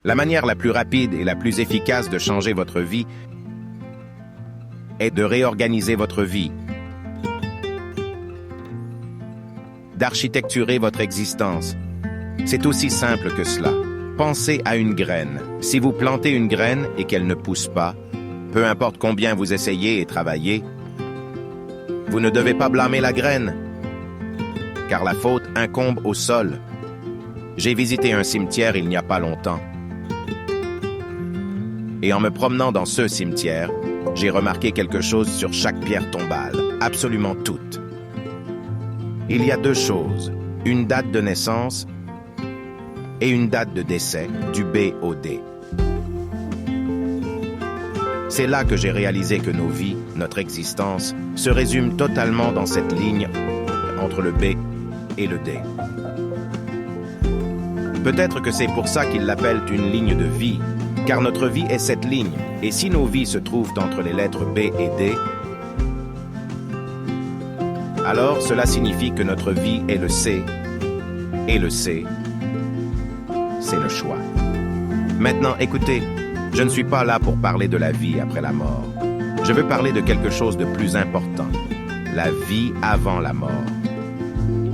La manière la plus rapide et la plus efficace de changer votre vie est de réorganiser votre vie, d'architecturer votre existence. C'est aussi simple que cela. Pensez à une graine. Si vous plantez une graine et qu'elle ne pousse pas, peu importe combien vous essayez et travaillez, vous ne devez pas blâmer la graine, car la faute incombe au sol. J'ai visité un cimetière il n'y a pas longtemps. Et en me promenant dans ce cimetière, j'ai remarqué quelque chose sur chaque pierre tombale, absolument toutes. Il y a deux choses, une date de naissance et une date de décès, du B au D. C'est là que j'ai réalisé que nos vies, notre existence, se résument totalement dans cette ligne entre le B et le D. Peut-être que c'est pour ça qu'ils l'appellent une ligne de vie, car notre vie est cette ligne, et si nos vies se trouvent entre les lettres B et D, alors cela signifie que notre vie est le C, et le C, c'est le choix. Maintenant, écoutez, je ne suis pas là pour parler de la vie après la mort. Je veux parler de quelque chose de plus important, la vie avant la mort.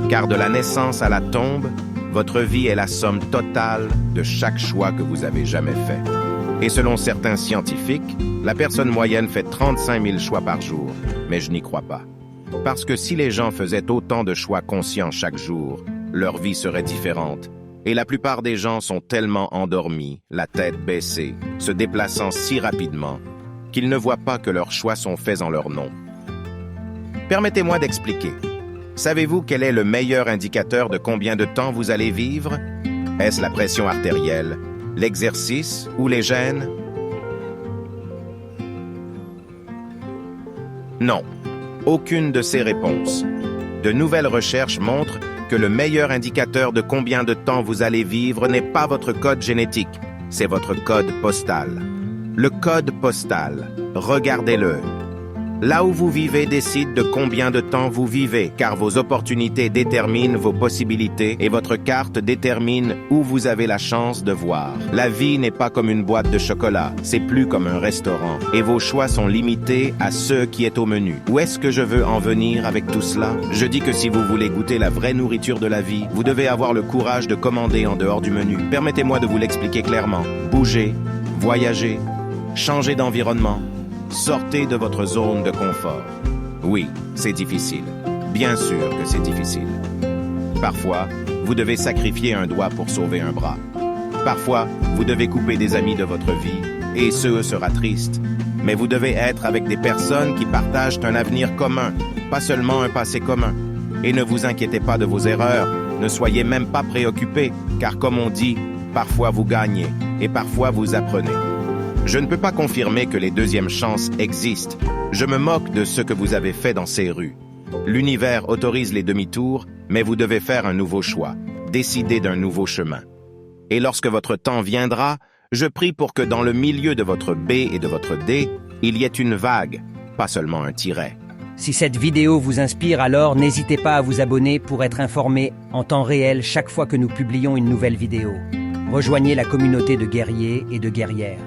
Car de la naissance à la tombe, votre vie est la somme totale de chaque choix que vous avez jamais fait. Et selon certains scientifiques, la personne moyenne fait 35 000 choix par jour, mais je n'y crois pas. Parce que si les gens faisaient autant de choix conscients chaque jour, leur vie serait différente. Et la plupart des gens sont tellement endormis, la tête baissée, se déplaçant si rapidement, qu'ils ne voient pas que leurs choix sont faits en leur nom. Permettez-moi d'expliquer. Savez-vous quel est le meilleur indicateur de combien de temps vous allez vivre? Est-ce la pression artérielle, l'exercice ou les gènes? Non, aucune de ces réponses. De nouvelles recherches montrent que le meilleur indicateur de combien de temps vous allez vivre n'est pas votre code génétique, c'est votre code postal. Le code postal, regardez-le. Là où vous vivez décide de combien de temps vous vivez, car vos opportunités déterminent vos possibilités et votre carte détermine où vous avez la chance de voir. La vie n'est pas comme une boîte de chocolat, c'est plus comme un restaurant, et vos choix sont limités à ce qui est au menu. Où est-ce que je veux en venir avec tout cela? Je dis que si vous voulez goûter la vraie nourriture de la vie, vous devez avoir le courage de commander en dehors du menu. Permettez-moi de vous l'expliquer clairement. Bougez, voyagez, changez d'environnement. Sortez de votre zone de confort. Oui, c'est difficile. Bien sûr que c'est difficile. Parfois, vous devez sacrifier un doigt pour sauver un bras. Parfois, vous devez couper des amis de votre vie, et ce sera triste. Mais vous devez être avec des personnes qui partagent un avenir commun, pas seulement un passé commun. Et ne vous inquiétez pas de vos erreurs, ne soyez même pas préoccupés, car comme on dit, parfois vous gagnez, et parfois vous apprenez. Je ne peux pas confirmer que les deuxièmes chances existent. Je me moque de ce que vous avez fait dans ces rues. L'univers autorise les demi-tours, mais vous devez faire un nouveau choix, décider d'un nouveau chemin. Et lorsque votre temps viendra, je prie pour que dans le milieu de votre B et de votre D, il y ait une vague, pas seulement un tiret. Si cette vidéo vous inspire, alors n'hésitez pas à vous abonner pour être informé en temps réel chaque fois que nous publions une nouvelle vidéo. Rejoignez la communauté de guerriers et de guerrières.